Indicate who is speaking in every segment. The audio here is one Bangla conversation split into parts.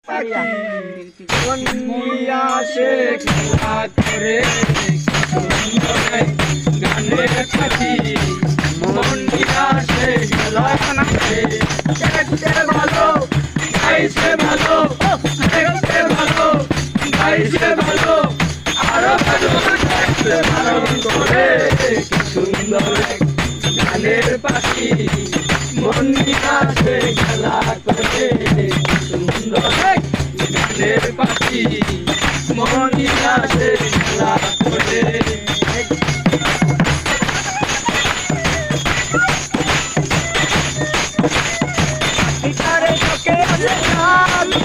Speaker 1: পাখি মনিয়া সে খেলা করে গানের পাখি মনিয়া সে খেলা করে দেখতে ভালো গাইছে ভালো দেখতে ভালো গাইছে ভালো আরো ভালো দেখতে ভালো করে সুন্দর গানের পাখি মনিয়া সে খেলা করে সুন্দর গানের পাখি মনিয়া সে খেলা করে গিটারে চোখে আছে কালু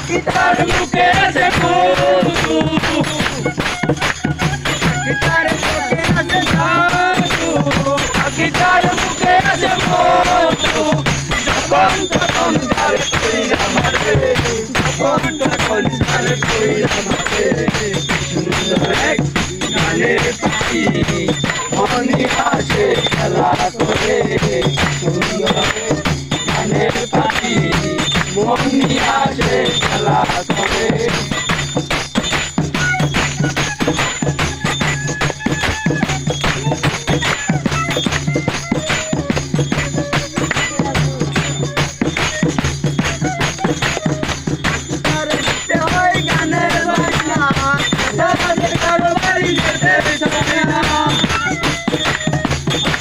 Speaker 1: গিটার মুখে আছে ফুলু গিটারে চোখে আছে কালু গিটার মুখে আছে ফুলু যখন তখন গালে কইরা মারে যখন তখন গালে কইরা মারে সুন্দর এক গানের পাখি মনিয়া সে খেলা করে সুন্দর গানের পাখি মনিয়া সে খেলা করে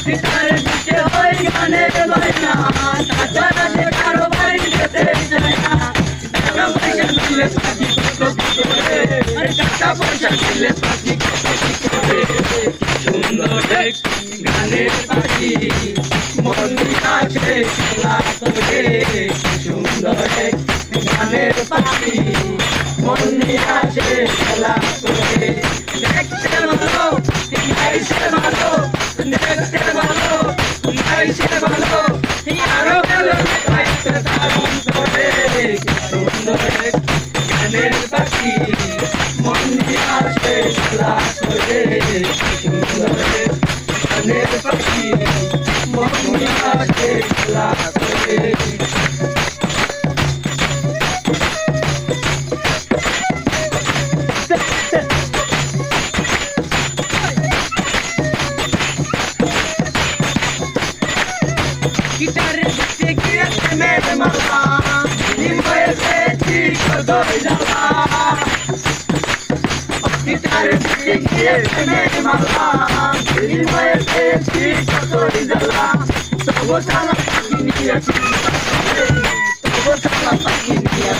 Speaker 1: গিটারে দিতে হয় গানের বাজনা তাছাড়া সে কারো বাড়ি যেতে চায় না টাকা পয়সা দিলে পাখি কত কি করে টাকা পয়সা দিলে পাখি কত কি করে সুন্দর এক গানের পাখি মনিয়া সে খেলা করে সুন্দর এক গানের পাখি মনিয়া সে খেলা করে দেখতে ভালো গাইছে ভালো দেখতে ভালো গাইছে ভালো আরো ভালো গাইতে দারুণ করে সুন্দর গানের পাখি মনিয়া সে খেলা করে সুন্দর গানের পাখি মনিয়া সে খেলা করে গিটারে দিতে গিয়েছে মেরে মালা নিময়েছে ঠিক দই জ্বালা গিটারে দিতে গিয়েছে মেরে মালা নিময়েছে ঠিক দই জ্বালা তবু চালা পাখি নিয়েছি তবু চালা পাখি নিয়ে